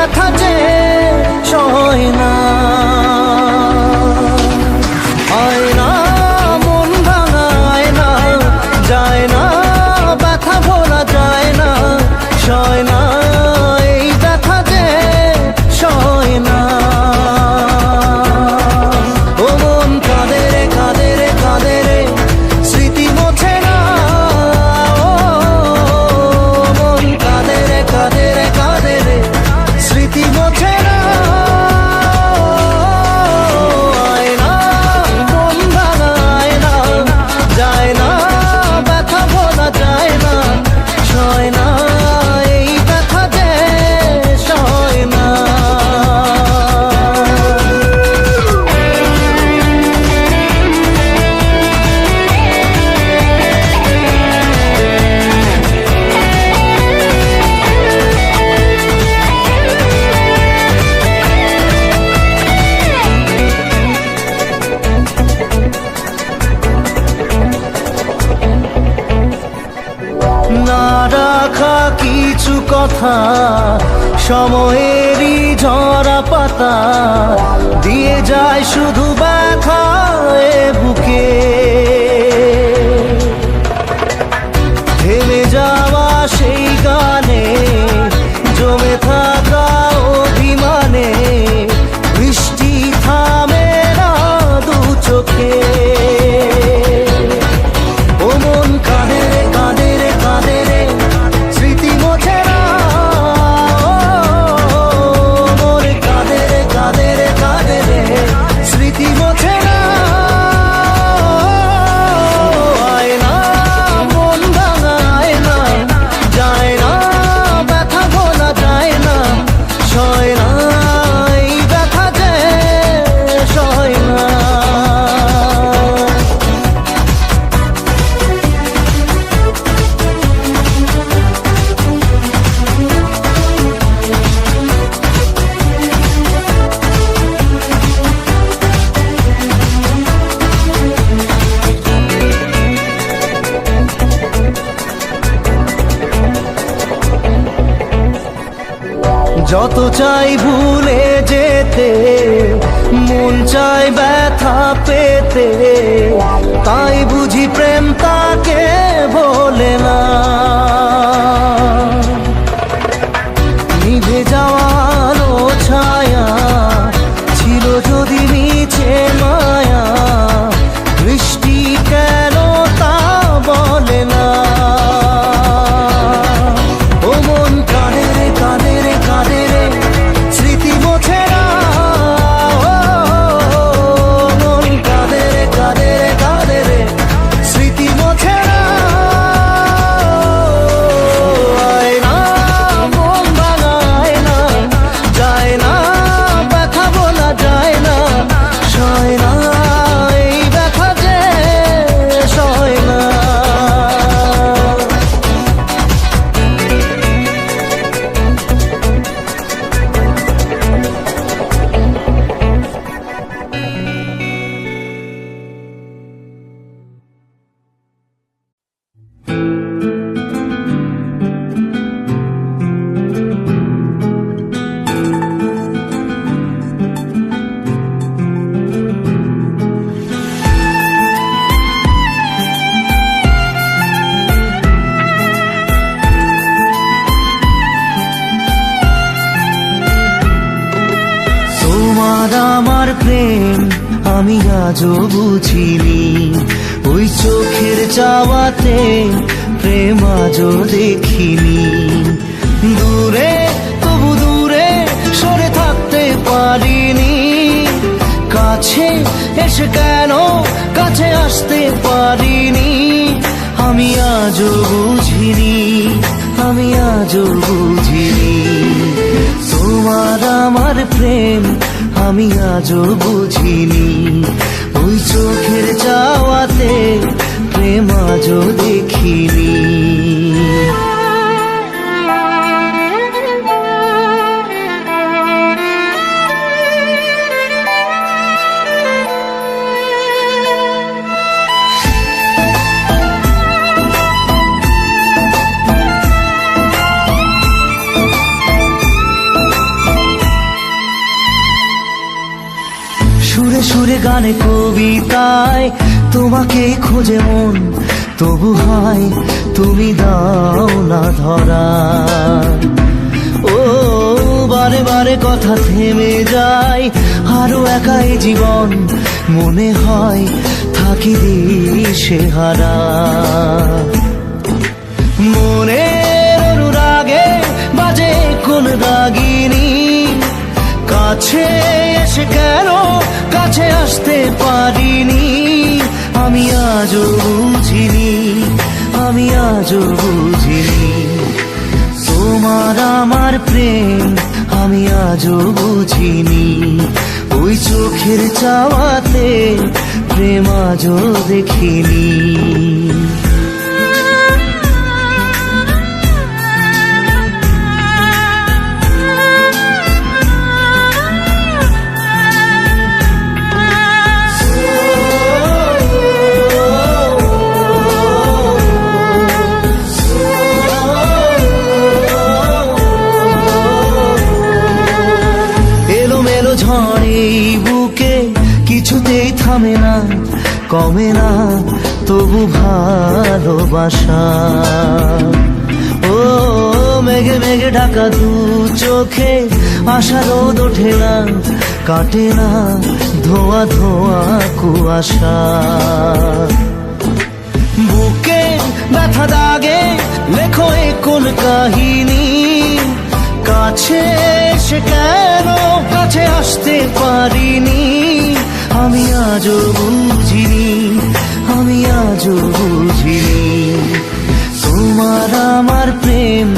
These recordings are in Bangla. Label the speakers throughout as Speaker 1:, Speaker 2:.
Speaker 1: ব্যথা যে সয় না, হয় না মন ভাঙায় না, যায় না ব্যথা ভোলা যায় না, সয় না এই ব্যথা যে সয় না। ও মন কাঁদে রে কাঁদে রে কাঁদে রে, স্মৃতি মোছে না। ও মন কাঁদে রে কাঁদে রে কাঁদে রে, স্মৃতি মোছে না। আয় না মন ভাঙায় না, যায় না ব্যথা ভোলা যায় না, সয় না এই ব্যথা যে সয় না। না রাখা কিছু কথা, সময়েরই ঝরা পাতা, দিয়ে যায় শুধু ব্যথা এ বুকে। থেমে যাওয়া সেই গানে, জমে থাকা অভিমানে, বৃষ্টি থামে না দু চোখে। ও মন কাঁদে রে কাঁদে রে কাঁদে রে, স্মৃতি মোছে না। মন কাঁদে রে কাঁদে রে কাঁদে রে, স্মৃতি মোছে না। আয় না মন ভাঙায় না, যায় না ব্যথা ভোলা যায় না, সয় না এই ব্যথা যে সয় না। যত চাই ভুলে যেতে, মন চাই ব্যথা পেতে, তাই বুঝি প্রেম তাকে ভোলে না। নিভে যাওয়ানো ছায়া ছিল যদি মিছে মায়া, বৃষ্টি কেন তা বলে না। ও মন কাঁদে রে কাঁদে রে কাঁদে রে, স্মৃতি মোছে না। মন কাঁদে রে কাঁদে রে কাঁদে রে, স্মৃতি মোছে না। আয় না মন ভাঙায় না, যায় না ব্যথা বলা যায় না, সয় না এই ব্যথা যে সয় না। তোমার আমার প্রেম আমি আজও বুঝিনি, ওই চোখের চাওয়াতে প্রেম আজও দেখিনি। দূরে তবু দূরে সরে থাকতে পারিনি, কাছে এসে কেন কাছে আসতে পারিনি। আমি আজও বুঝিনি, আমি আজও বুঝিনি, তোমার আমার প্রেম আমি আজও বুঝিনি। ওই চোখের চাওয়াতে প্রেম আজও দেখিনি। সুরে সুরে গানে কবিতায় তোমাকে খোঁজে মন, তবু হয় তুমি দাও না ধরা। ও বারে বারে কথা থেমে যায়, আরো একাই জীবন মনে হয় থাকি দিশে হারা। মনের অনুরাগে বাজে কোন রাগিনী, কাছে এসে কেন কাছে আসতে পারিনি। আমি আজও বুঝিনি, আমি আজও বুঝিনি তোমার আমার প্রেম, আমি আজও বুঝিনি। ওই চোখের চাওয়াতে প্রেম আজও দেখিনি। ঝড়ে বুকে কিছুতেই থামে না, কমে না তবু ভালোবাসা। ও মেঘে মেঘে ঢাকা দু চোখে আশা রোদ ওঠে না, কাটে না ধোয়া ধোয়া কুয়াশা। বুকে ব্যথা দাগে লেখো এ কোন কাহিনী, কাছে এসে কেন কাছে আসতে পারিনি। আমি আজও বুঝিনি, আমি আজও বুঝিনি তোমার আমার প্রেম,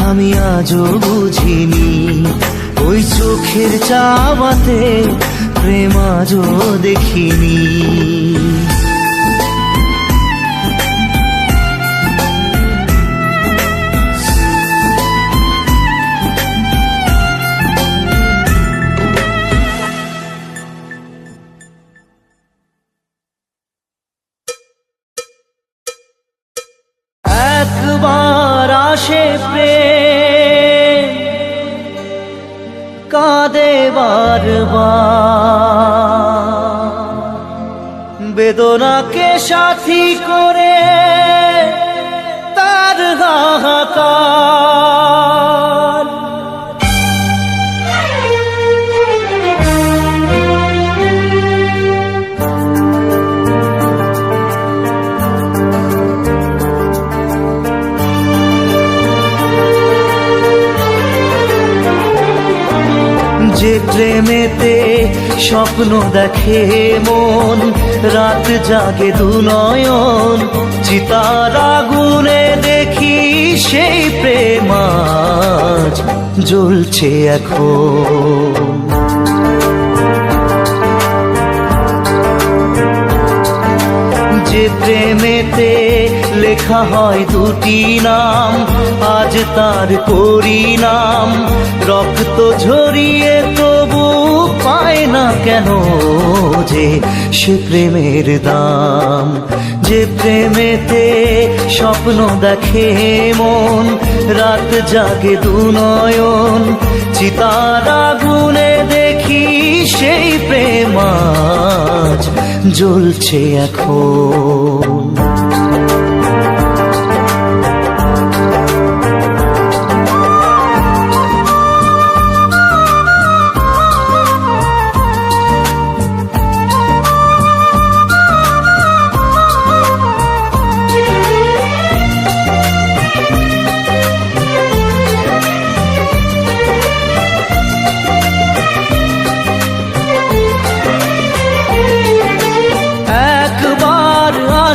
Speaker 1: আমি আজও বুঝিনি। ওই চোখের চাওয়াতে প্রেম আজও দেখিনি। একবার আসে প্রেম, কাঁদে বারবার, বেদনাকে সাথী করে তার হাহাকার। যে প্রেমেতে স্বপ্ন দেখে মন, রাত জাগে দু নয়ন, চিতার আগুনে দেখি সেই প্রেম আজ জ্বলছে এখন। যে প্রেমেতে লেখা হয় দুটি নাম, আজ তার পরিণাম রক্ত ঝরিয়ে তবু পায় না কেন যে সে প্রেমের দাম। যে প্রেমেতে স্বপ্ন দেখে মন, রাত জাগে দু নয়ন, চিতার আগুনে দেখি সেই প্রেম আজ জ্বলছে এখন।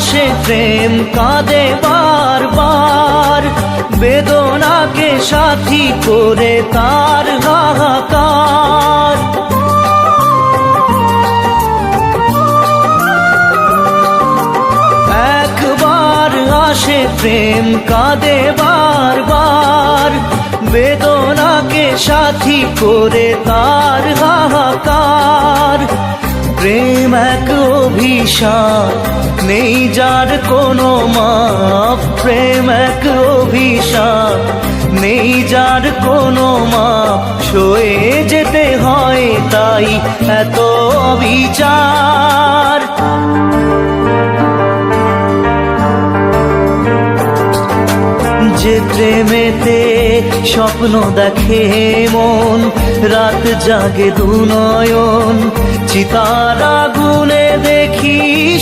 Speaker 1: আসে প্রেম কাঁদে বারবার, বেদনাকে সাথী করে তার হাহাকার। একবার আসে প্রেম কাঁদে বারবার, বেদনাকে সাথী করে তার হাহাকার। প্রেম এক অভিশাপ, নেই যার কোনো মাপ। প্রেম এক অভিশাপ, নেই যার কোনো মাপ। সয়ে যেতে হয় তাই এত বিচার। যে প্রেমেতে স্বপ্ন দেখে মন, রাত জাগে দুনয়ন, চিতার আগুনে দেখি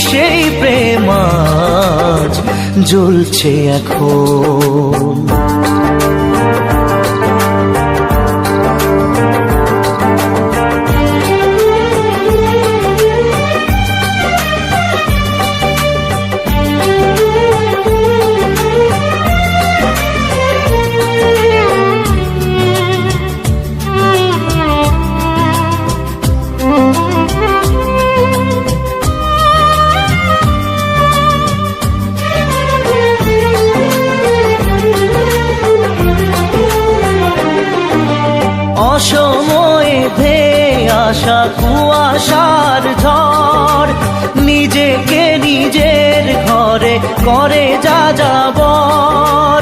Speaker 1: সেই প্রেম আজ জ্বলছে এখন। অসময়ে ধেয়ে আসা কুয়াশার ঝড়, নিজেকে নিজের ঘরে করে যা যাবর।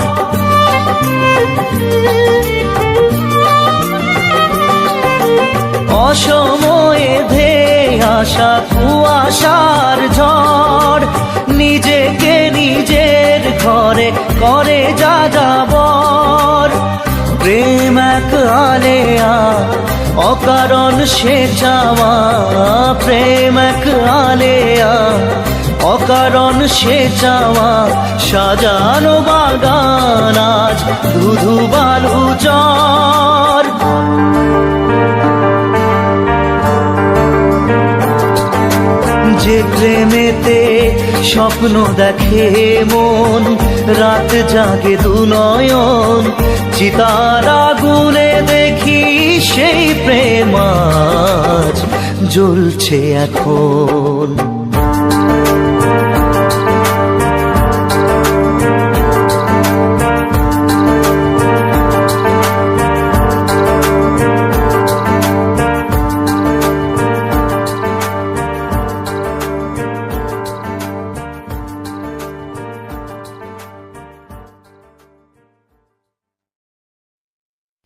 Speaker 1: অসময়ে ধেয়ে আসা কুয়াশার ঝড়, নিজেকে নিজের ঘরে করে যা যাবর। প্রেম এক আলেয়া অকারণ সে চাওয়া, প্রেম এক আলেয়া অকারণ সে চাওয়া, সাজানো বাগান আজ ধুধু বালু চর। যে প্রেমেতে স্বপ্ন দেখে মন, রাত জাগে দুনয়ন, চিতার আগুনে দেখি সেই প্রেম আজ জ্বলছে এখন।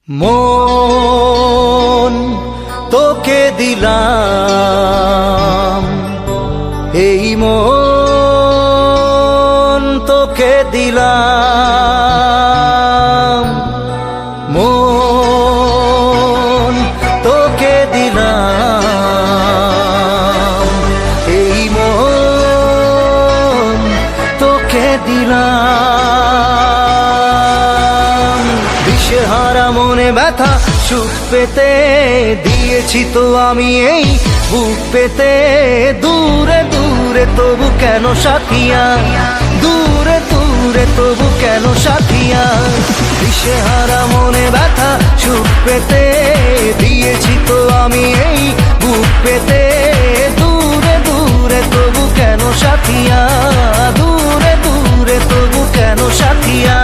Speaker 1: মন তোকে দিলাম, এই মন তোকে দিলাম, মন তোকে দিলাম, এই মন তোকে দিলাম। দিশেহারা মনে ব্যথা সুখ পেতে দিয়েছি তো আমি এই বুক পেতে, দূরে দূরে তবু কেন সাথিয়া, দূরে দূরে তবু কেন সাথিয়া। দিশেহারা মনে ব্যথা সুখ পেতে দিয়েছি তো আমি এই বুক পেতে, দূরে দূরে তবু কেন সাথিয়া, দূরে দূরে তবু কেন সাথিয়া।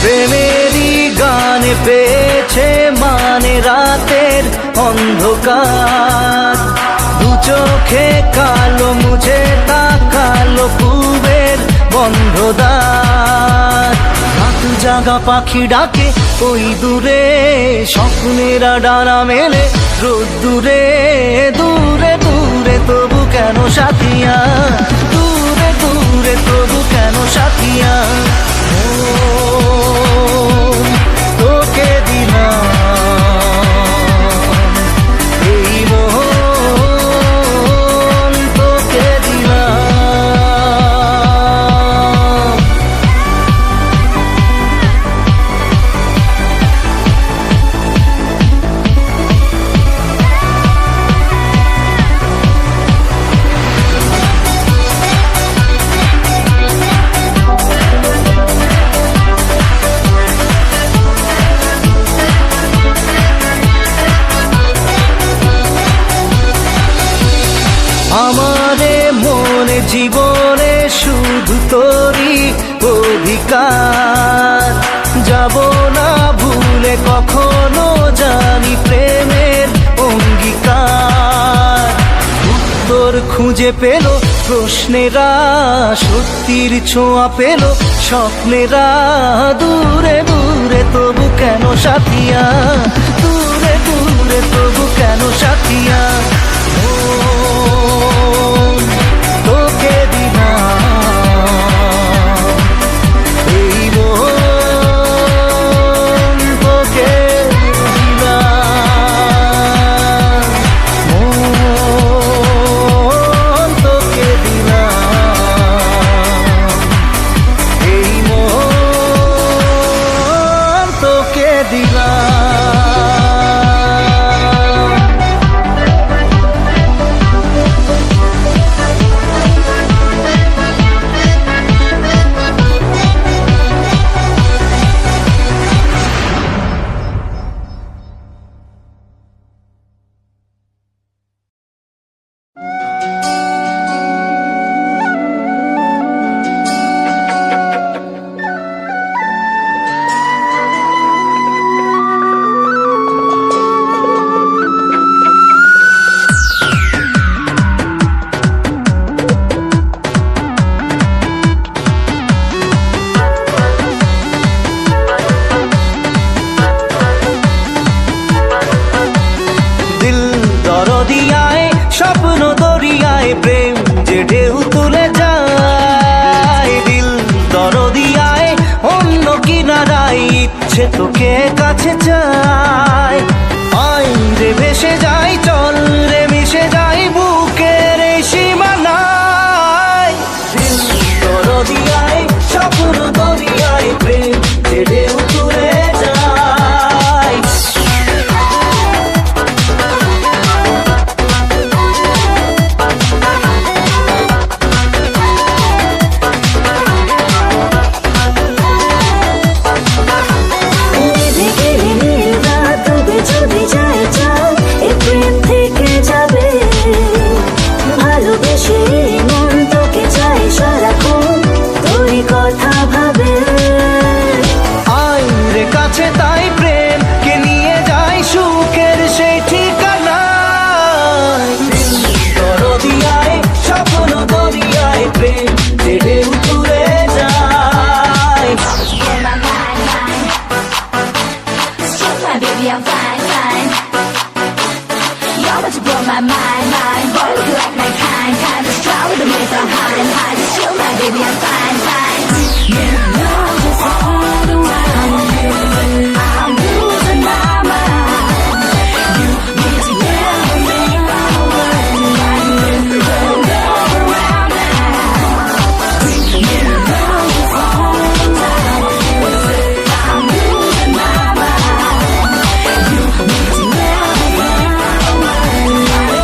Speaker 1: প্রেমেরই গানে পেয়েছে মানে রাতের অন্ধকার, দু চোখে কালো মুঝে তাকালো পূবের বন্ধ দ্বার। রাত জাগা পাখি ডাকে ওই দূরে, স্বপ্নেরা ডানা মেলে রোদ দূরে, দূরে দূরে তবু কেন সাথিয়া, দূরে দূরে তবু কেন সাথিয়া। তোকে দিলাম, এই মন তোকে দিলাম। আমারে মনে জীবনে শুধু তোরই অধিকার, যাব না ভুলে কখনো জানি প্রেমের অঙ্গীকার। উত্তর খুঁজে পেল প্রশ্নেরা, সত্যির ছোঁয়া পেল স্বপ্নেরা, দূরে দূরে তবু কেন সাথিয়া, দূরে দূরে তবু কেন সাথিয়া। তোকে দিলাম এই মন, তোকে দিলাম মন, তোকে দিলাম এই মন, তোকে দিলাম। স্বপ্ন দরিয়ায় প্রেম যে ঢেউ তুলে যায়, দিল দরদিয়ায় অন্য কিনারায় ইচ্ছে তোকে কাছে চায়। আই রে ভেসে যাই, চল রে মিশে যাই বুকের এই সীমানায়। দিল দরদিয়ায় স্বপ্ন দরিয়ায় প্রেম যে ঢেউ তুলে যায়। তাই প্রেম কে নিয়ে যায় সুখের সেই ঠিকানায়। দরদিয়ায় স্বপ্ন দরিয়ায় প্রেম যে ঢেউ তুলে যায়।
Speaker 2: Baby, I'm fine, fine. You're about to blow my mind, mind. Boy, look like my kind, kind. Just try with the waves I'm high and high. Just chill, my baby, I'm fine, fine. You know just all around you. I'm losing my mind. You need to never make my world like you don't go around now. You know just all around you. I'm losing my mind. You need to never make my world like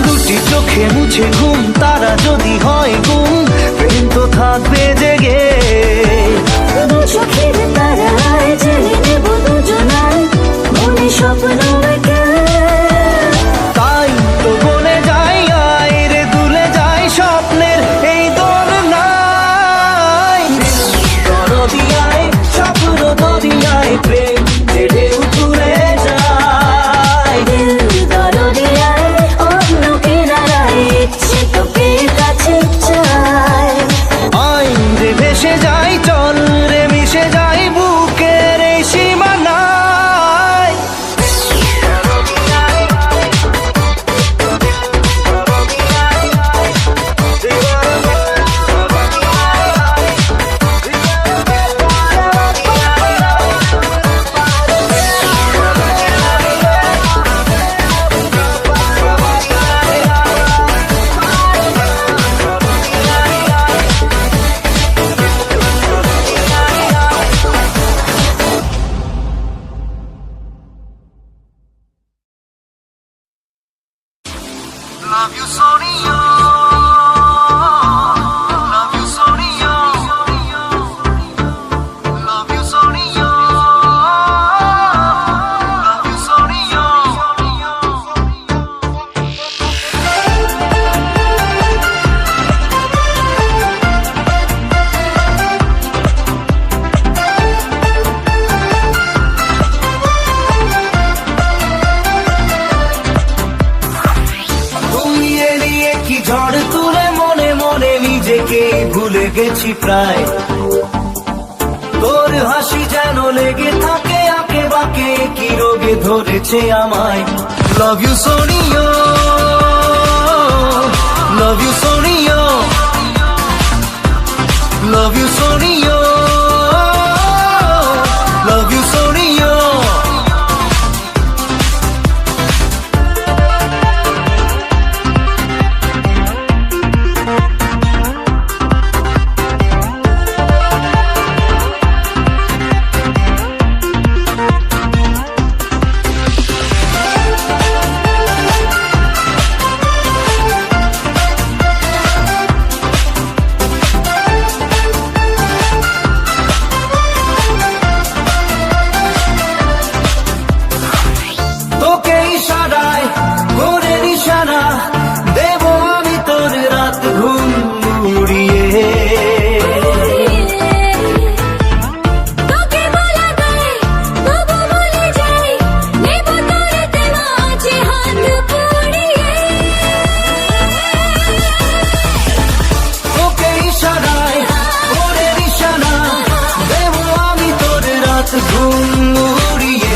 Speaker 1: দুটি চোখে মুছে ঘুম, তারা যদি হয় গুম, প্রেম তো থাকবে জেগে।
Speaker 2: দু চোখের তারায় জেলে নেব দুজনায় মনে স্বপ্ন এঁকে।
Speaker 1: তাই তো বলে যাই, আয় রে দুলে যাই স্বপ্নের এই দোলনায়। দরদিয়ায় স্বপ্ন দরিয়ায় প্রেম যে ঢেউ তুলে যায়।
Speaker 2: দিল দরদিয়ায় অন্য কিনারায় ইচ্ছে তোকে কাছে চায়।
Speaker 1: আই রে ভেসে যাই, চল রে মিশে যাই বুকের এই সীমানায়। Love you, Sonia. Love you, Sonia. Love you, Sonia. Love you, Sonia. ভুলে গেছি প্রায়। তোর হাসি যেন লেগে থাকে আঁকে বাঁকে, কি রোগে ধরেছে আমায়। Love you Sonia, love you Sonia, love you Sonia, love you Sonia. তোকে ইশারায় করে নিশানা দেব আমি তোর রাত ঘুম উড়িয়ে।
Speaker 2: তোকে বলা যায় তবু বলে যাই, নেব তোর দেওয়া আছে হাত পুড়িয়ে।
Speaker 1: তোকে ইশারায় করে নিশানা দেব আমি তোর রাত ঘুম উড়িয়ে।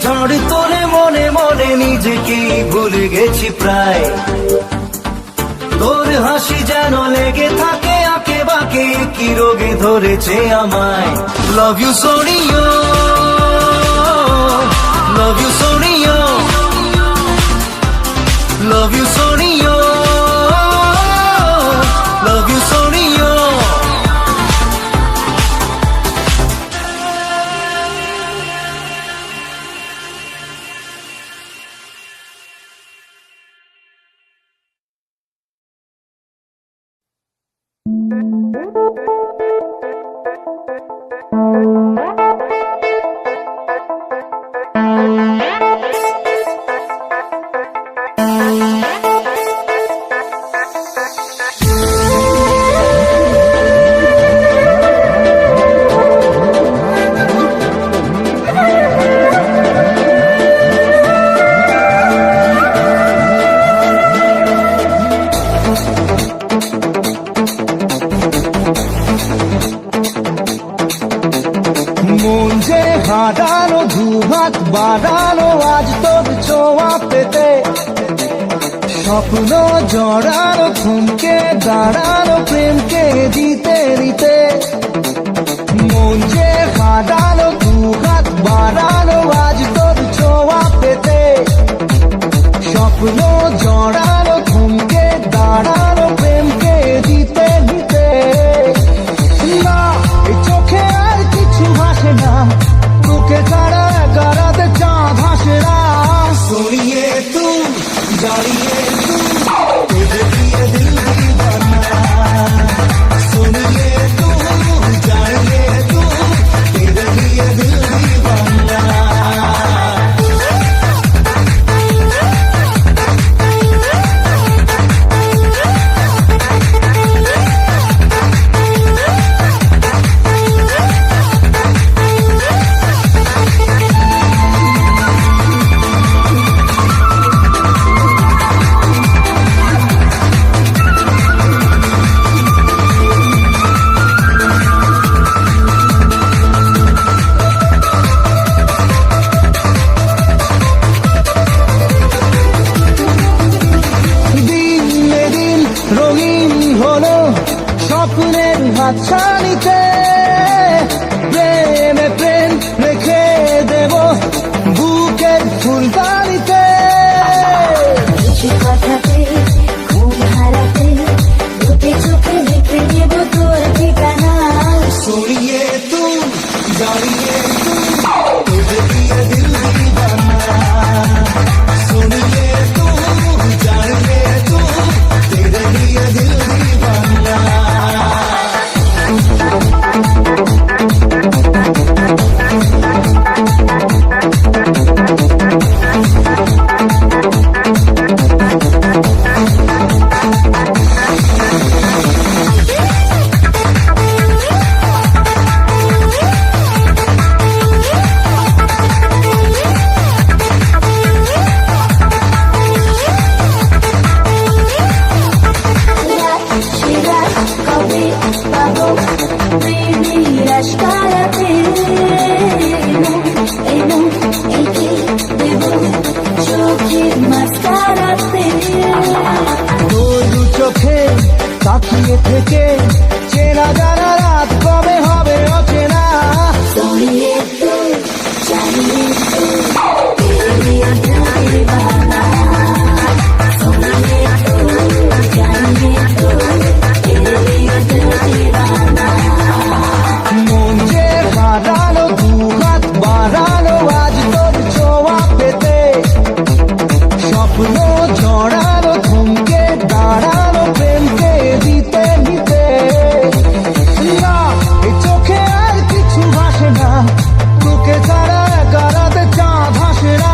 Speaker 1: ঝড় তোলে মনে মনে নিজেকে ভুলে গেছি প্রায়। তোর হাসি যেন লেগে থাকে আঁকে বাঁকে, কি রোগে ধরেছে আমায়। Love you Sonia, love you Sonia, love you Sonia, love you Sonia. মন যে হারানো দুহাত বাড়ানো আজ তোর ছোঁয়া পেতে, স্বপ্ন জড়ানো থমকে দাঁড়ানো প্রেমকে দিতে দিতে। মন যে হারানো দুহাত বাড়ানো আজ তোর ছোঁয়া পেতে, স্বপ্ন জড়ানো থমকে দাঁড়ানো প্রেমকে দিতে দিতে। না এই চোখে আর কিছু ভাসে না, তোকে ছাড়া গারাতে চাঁদ ভাসে না। सोनिए तू जानिए तू तुझे दिए दिल দু চোখে তাকিয়ে থেকে চেনা জানা রাত কবে হবে অচেনা মন যে হারানো দু হাত বাড়ানো আজ তোর ছোঁয়া পেতে স্বপ্ন জড়ানো থমকে দাঁড়ানো প্রেমকে দিতে নিতে না এই চোখে আর কিছু ভাসে না তোকে ছাড়া গারাতে চা ভাসে না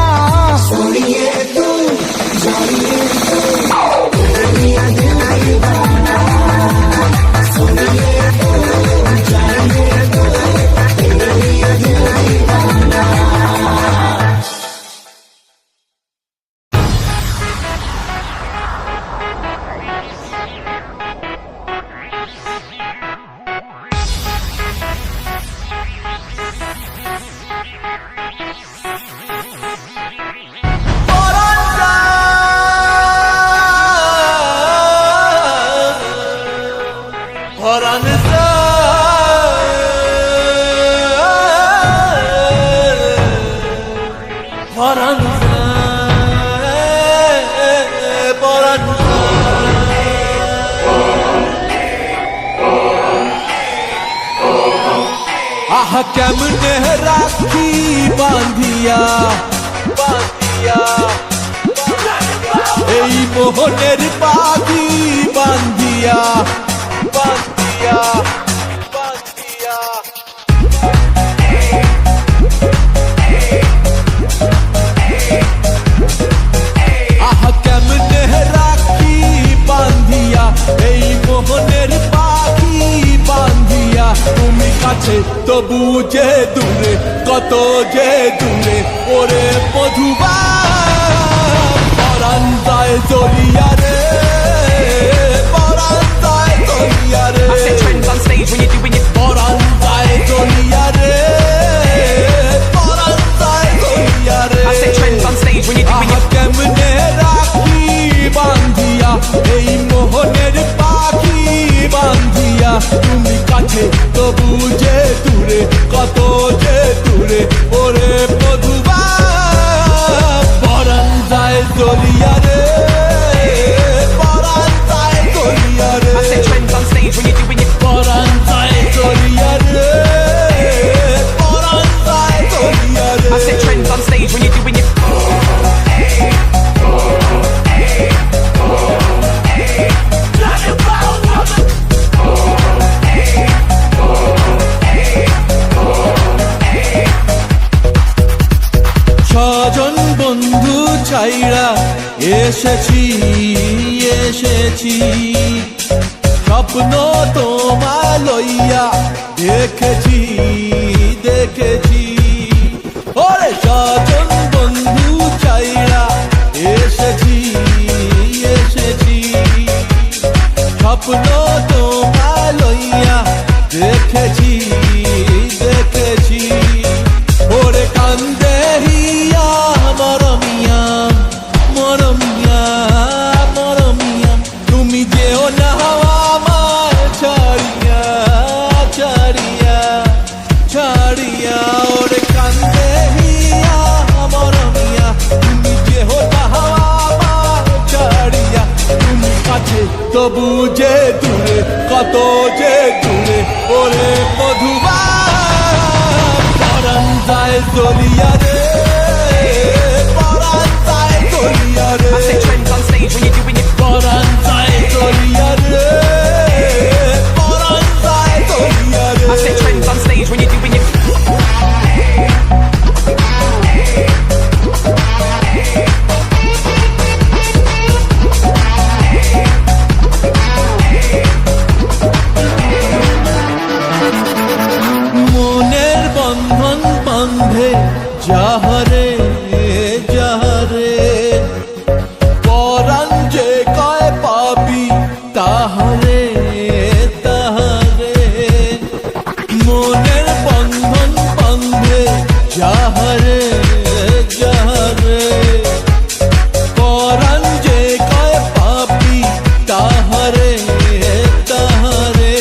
Speaker 1: আহা কেমনে রাখি বান্ধিয়া বান্ধিয়া এই মোহনের পাখি বান্ধিয়া বান্ধিয়া বান্ধিয়া আহা কেমনে রাখি বান্ধিয়া এই মোহনের পাখি বান্ধিয়া তুমি কাছে তবু যে দূরে কত যে দূরে ওরে মধুবা পরাণ যায় জলিয়া রে পরাণ যায় জলিয়া রে
Speaker 3: I set trends on stage when you're doing it.
Speaker 1: পরাণ যায় জলিয়া রে পরাণ যায় জলিয়া রে
Speaker 3: I set trends on stage when you're doing
Speaker 1: আহা
Speaker 3: it.
Speaker 1: কেমনে রাখি বান্ধিয়া এই মোহনের পাখি বান্ধিয়া তুমি কাছে তবু যে দূরে কত যে দূরে ওরে মধুবা পরাণ যায় জলিয়া রে পরাণ যায় জলিয়া রে
Speaker 3: I set trends on stage when you're doing it.
Speaker 1: পরাণ যায় জলিয়া রে পরাণ যায় জলিয়া রে
Speaker 3: I set trends on stage when you're doing it.
Speaker 1: ছজন বন্ধু ছাইরা এসেছি এসেছি স্বপ্ন তোমায় লইয়া দেখেছি দেখেছি ওরে ছজন বন্ধু ছাইরা এসেছি এসেছি স্বপ্ন তোমায় লইয়া দেখেছি দেখেছি ওরে কান্দে হিয়া মরমিয়া মরমিয়া মরমিয়া তুমি যেও না আমার ছাড়িয়া ছাড়িয়া ছাড়িয়া ওরে কান্দে হিয়া মরমিয়া তুমি যেও না আমার ছাড়িয়া তুমি কাছে তবু যে দূরে কত যে দূরে ওরে মধুবা যায় দলিয়া রে পরাণ যায় দলিয়া রে
Speaker 3: I set trends on stage when you're doing your
Speaker 1: পরাণ যায় দলিয়া রে পরাণ যায় দলিয়া রে
Speaker 3: I set trends on stage when you're doing your
Speaker 1: মনের বন্ধন বন্ধে যাহারে যাহারে পরাণ যে কয় পাবি তাহারে তাহারে মনের বন্ধন বন্ধে যাহারে যাহারে পরাণ যে কয় পাবি তাহারে তাহারে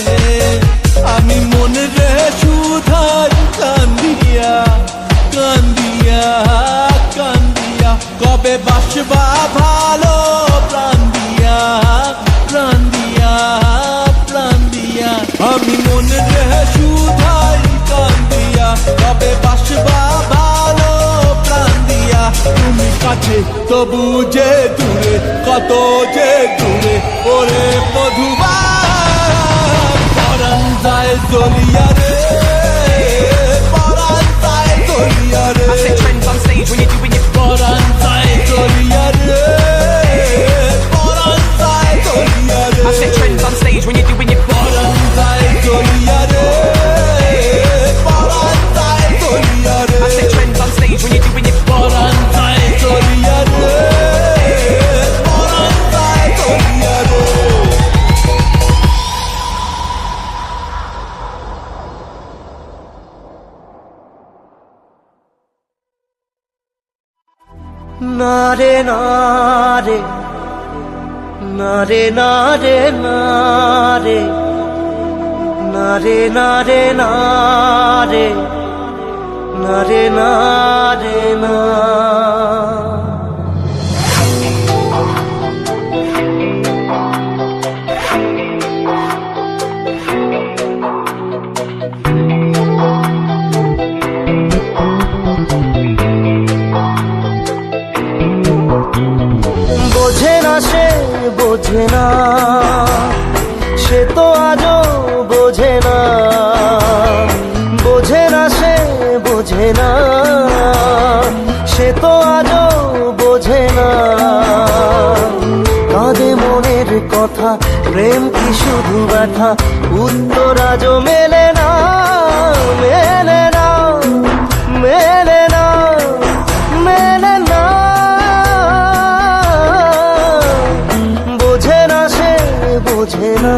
Speaker 1: আমি মনে রে সুধাই কান্দিয়া কান্দিয়া কান্দিয়া কবে বাসবা ভালো প্রাণ দিয়া প্রাণ দিয়া প্রাণ দিয়া আমি মনে রে সুধাই কান্দিয়া কবে বাসবা ভালো প্রাণ দিয়া তুমি কাছে তবু যে দূরে কত যে দূরে ওরে মধুবা পরাণ যায় দলিয়া রে পরাণ যায় দলিয়া রে
Speaker 3: I set trends on stage when you're doing your
Speaker 1: পরাণ যায় দলিয়া রে পরাণ যায় দলিয়া রে
Speaker 3: I set trends on stage when you're doing your
Speaker 1: পরাণ যায় দলিয়া রে পরাণ যায় দলিয়া রে
Speaker 3: I set trends on stage when you're doing your
Speaker 1: পরাণ যায় দলিয়া রে পরাণ যায় দলিয়া রে নারে নারে নারে নারে নারে নারে নারে নারে নারে নারে না বোঝে না সে বোঝে না সে তো আজও বোঝে না বোঝে না সে বোঝে না সে তো আজও বোঝে না কাঁদে মনের কথা প্রেম কি শুধু ব্যথা উত্তর আজও মেলে না মেলে না মেলে না মেলে না বোঝে না সে বোঝে না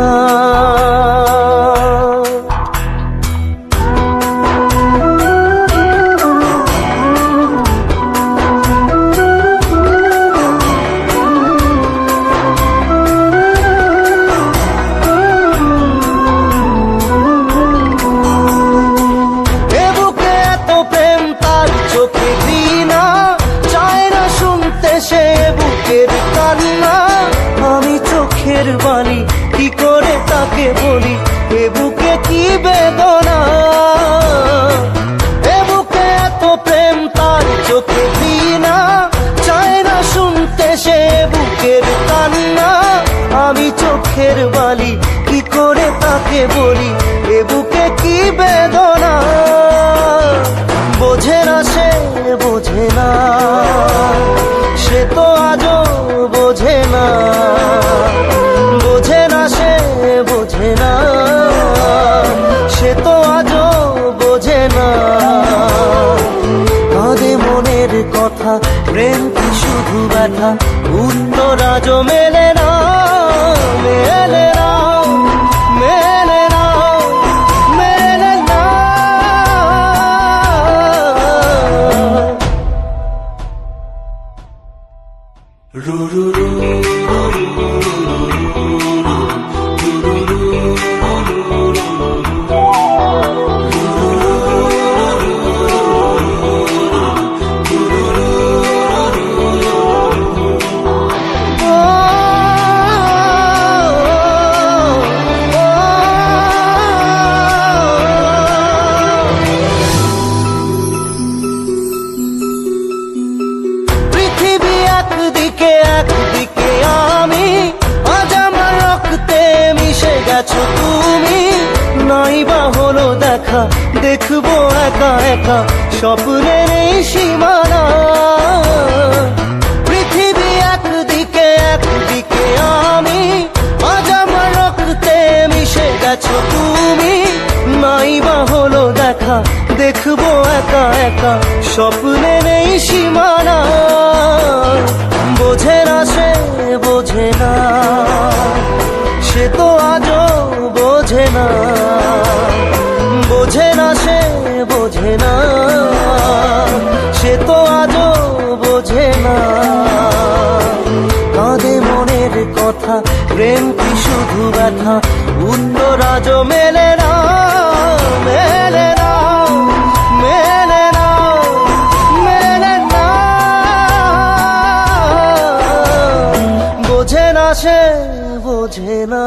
Speaker 1: এ বুকে এত প্রেম তার চোখে ঘৃণা চায় না শুনতে সে বুকের কান্না আমি চোখের বালি কি করে তাকে বলি এ বুকে কি বেদনা এ বুকে এত প্রেম তার চোখে ঘৃণা চায় না শুনতে সে বুকের কান্না আমি চোখের বালি কি করে তাকে বলি এ বুকে কি বেদনা বোঝে না সে বোঝে না সে তো আজও বোঝে না বোঝে না সে বোঝে না সে তো আজও বোঝে না কাঁদে মনের কথা প্রেম কি শুধু ব্যথা উত্তর আজও মেলে না মেলে না মেলে না মেলে না রু রু রু গেছো তুমি, নাই বা হলো দেখা, দেখবো একা একা স্বপ্নের এই সীমানা। পৃথিবী একদিকে একদিকে আমি, আজ আমার রক্তে মিশে গেছো তুমি, নাই বা হলো দেখা, দেখবো একা একা স্বপ্নের এই সীমানা। বোঝে না সে বোঝে না, সে তো আজও বোঝে না, বোঝে না সে বোঝে না, সে তো আজও বোঝে না। কাঁদে মনের কথা, প্রেম কি শুধু ব্যথা, উত্তর আজও মেলে না, মেলে না, মেলে না, মেলে না। বোঝে না সে বোঝে না।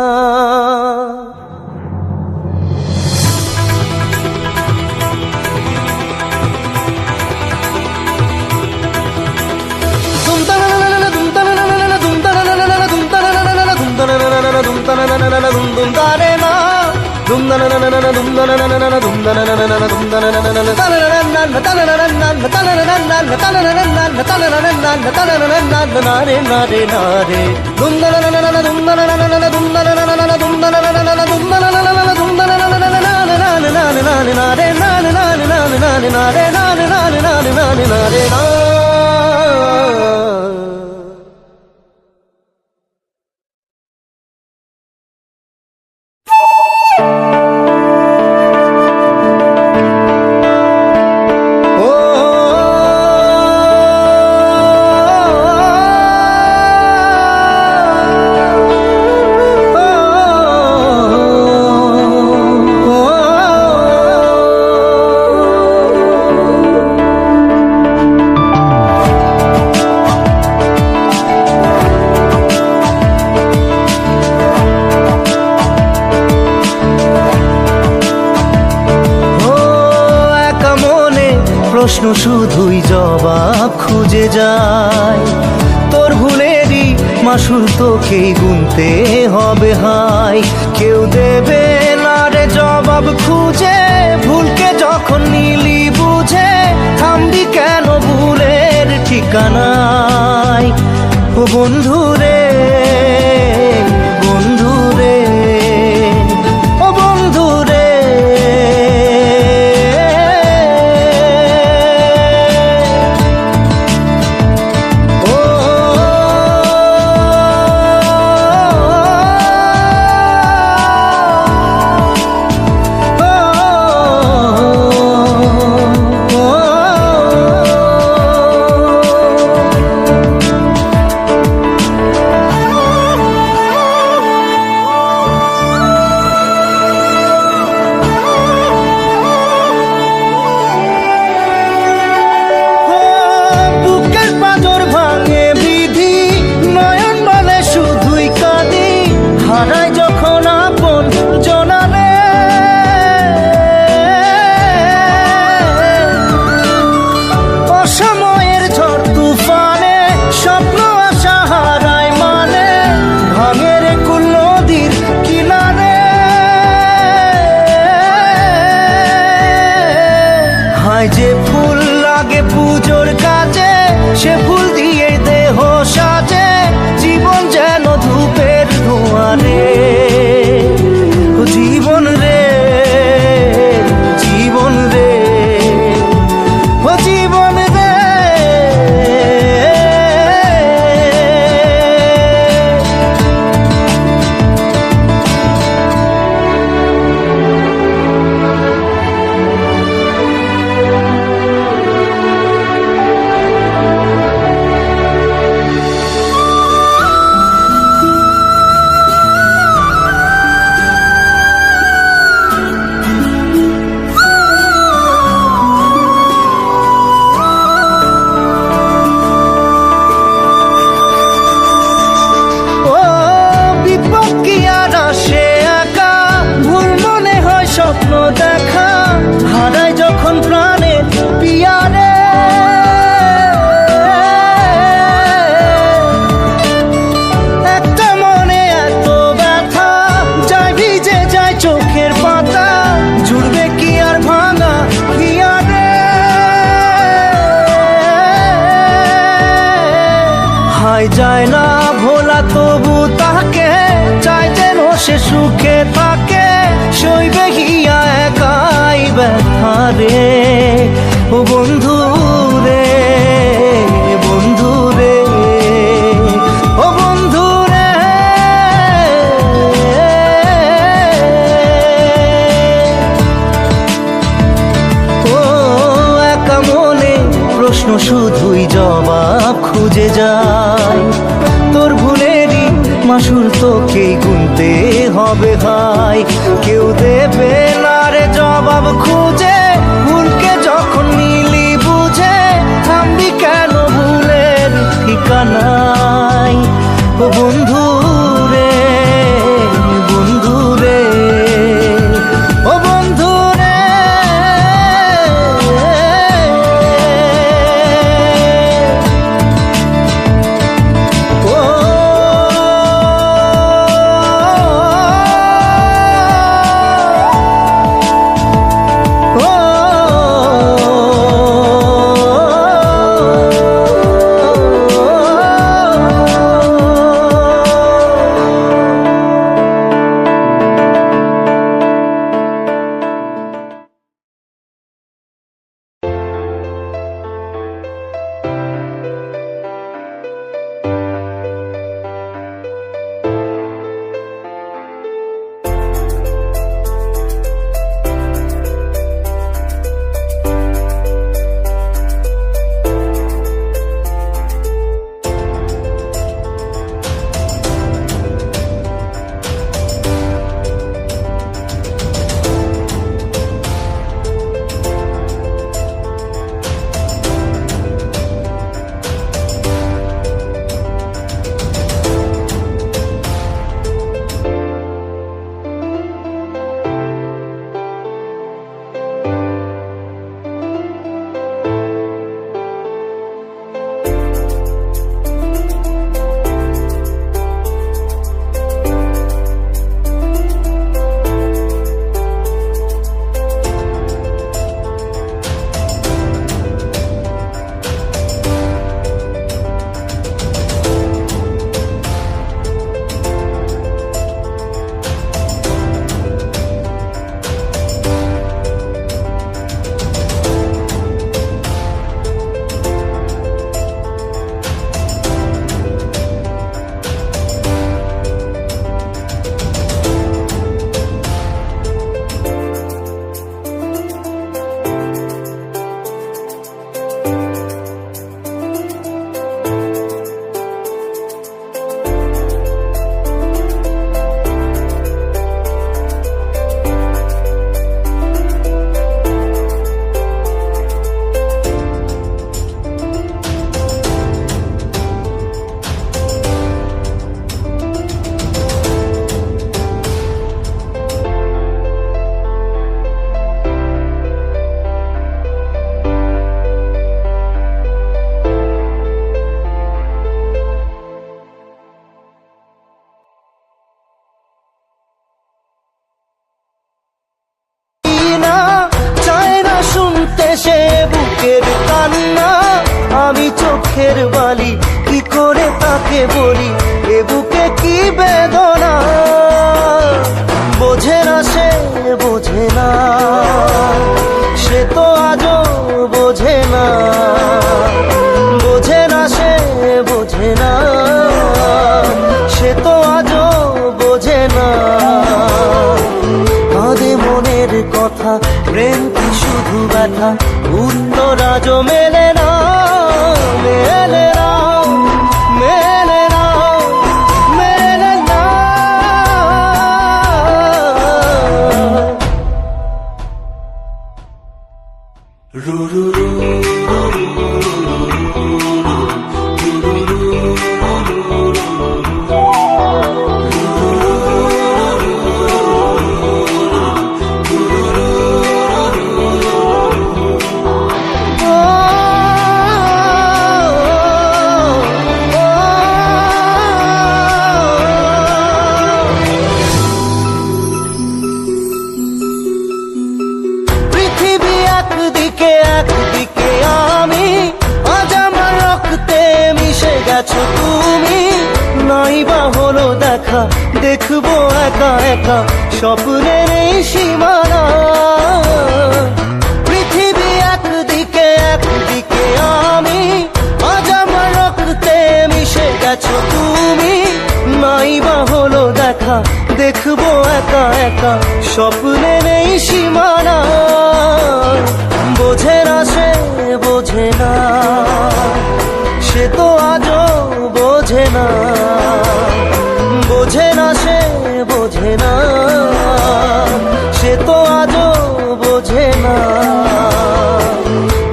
Speaker 1: প্রশ্ন শুধুই জবাব খুঁজে যায়, তোর ভুলেরই মাসুল তোকেই গুনতে হবে হায়। কেউ দেবে না রে জবাব খুঁজে, ভুলকে যখন নিলি বুঝে, থামবি কেন ভুলের ঠিকানায়। ও বন্ধু রে, বন্ধু রে, ও বন্ধু রে। যে ফুল লাগে পুজোর কাজে, সে ফুল দিয়ে দেহ সাজে, জীবন যেন ধূপের ধোঁয়ারে। জীবন রে, জীবন রে, ও জীবন রে। হয় যায় না ভোলা, তবু তাকে চাই যেন সে সুখে থাকে। সইবে হিয়া একাই ব্যথা রে, ও বন্ধু রে, বন্ধু রে, ও বন্ধু রে। ও একা মনে প্রশ্ন শুধুই জবাব খুঁজে যায়। তোর ভুলেরই মাসুল তোকেই গুনতে হবে ভাই, কেউ দেবে না রে জবাব খুঁজে। ভুলকে যখন নিলি বুঝে, থামবি কেন ভুলের ঠিকানায়? ও বন্ধু রে, বন্ধু রে, ও বন্ধু রে। সে বুকের কান্না, আমি চোখের বালি কি করে তাকে বলি, এ বুকে কি বেদনা। বোঝে না সে, বোঝে না সে তো আজও বোঝে না, বোঝে না সে, বোঝে না সে তো আজও বোঝে না। কাঁদে মনের কথা, প্রেম কি শুধু ব্যথা, উত্তর আজও মেলে না, মেলে না, মেলে না, দেখা দেখবো একা একা স্বপ্নের এই সীমানা। পৃথিবী একদিকে একদিকে আমি, আজ আমার রক্তে মিশে গেছো তুমি। নাই বা হলো দেখা দেখবো একা একা স্বপ্নের এই সীমানা। বোঝে না সে বোঝে না, সে তো আজও বোঝে না। বোঝে না সে বোঝে না, সে তো আজও বোঝে না।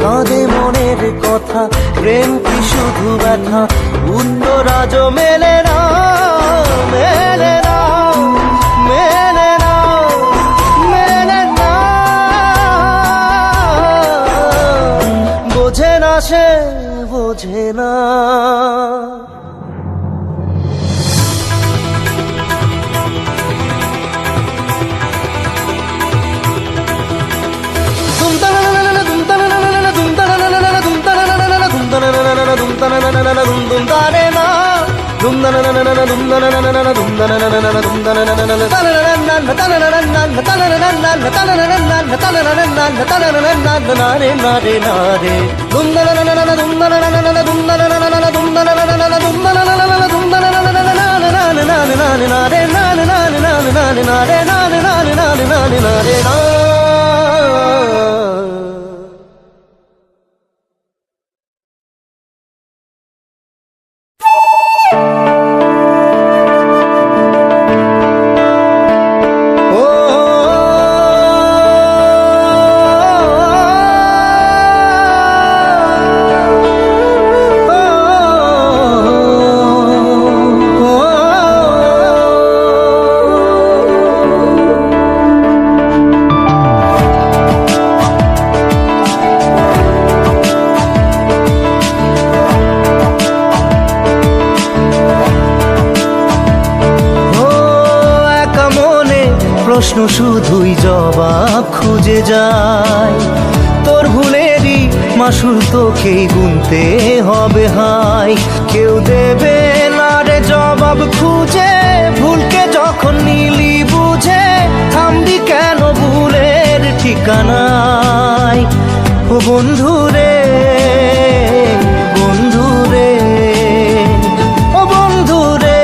Speaker 1: কাঁদে মনের কথা, প্রেম কি শুধু ব্যথা? উত্তর আজও মেলে না, মেলে না, মেলে না, মেলে না। বোঝে না সে বোঝে না। প্রশ্ন শুধুই জবাব খুঁজে যায়। তোর ভুলেরই মাসুল তোকেই গুনতে হবে হাই। কেউ দেবে না রে জবাব খুঁজে, ভুলকে যখন নিলি বুঝে থামবি কেন ভুলের ঠিকানায়? ও বন্ধু রে, বন্ধু রে, ও বন্ধু রে।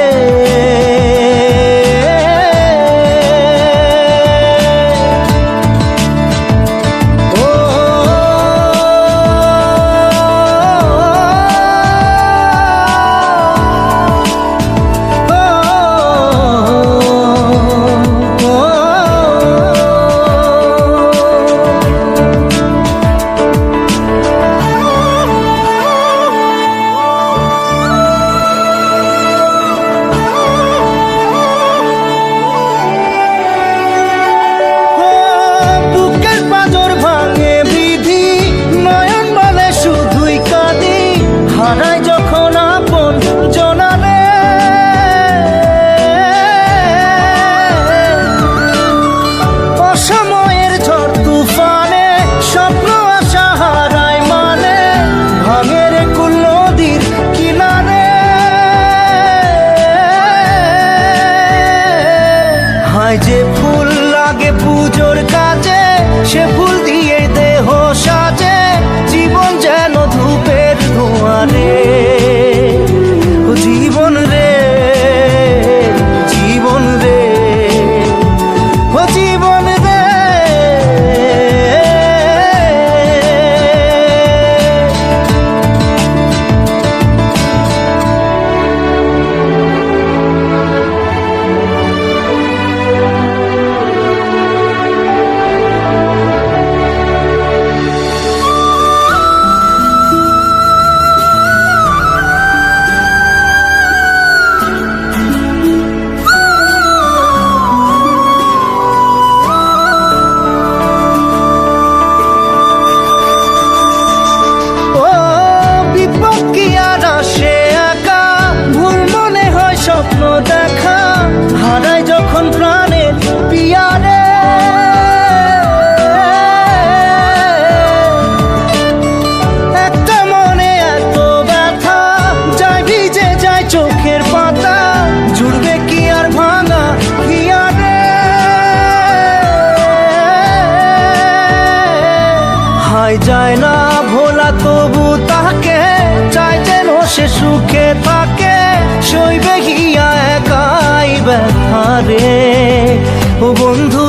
Speaker 1: ও বন্ধু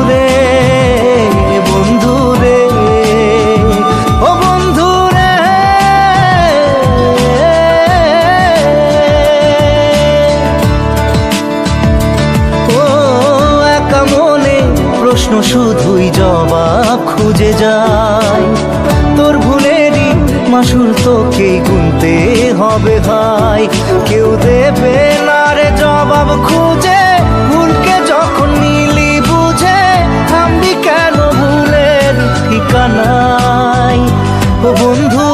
Speaker 1: রে, বন্ধু রে, ও বন্ধু রে। ও একা মনে প্রশ্ন শুধুই জবাব খুঁজে যায়, তোর ভুলেরই মাসুল তোকেই গুনতে হবে ভাই। কেউ দেবে না রে জবাব খুঁজে, ভুলকে যখন নিলি বুঝে থামবি কেন ভুলের ঠিকানায়। ও বন্ধু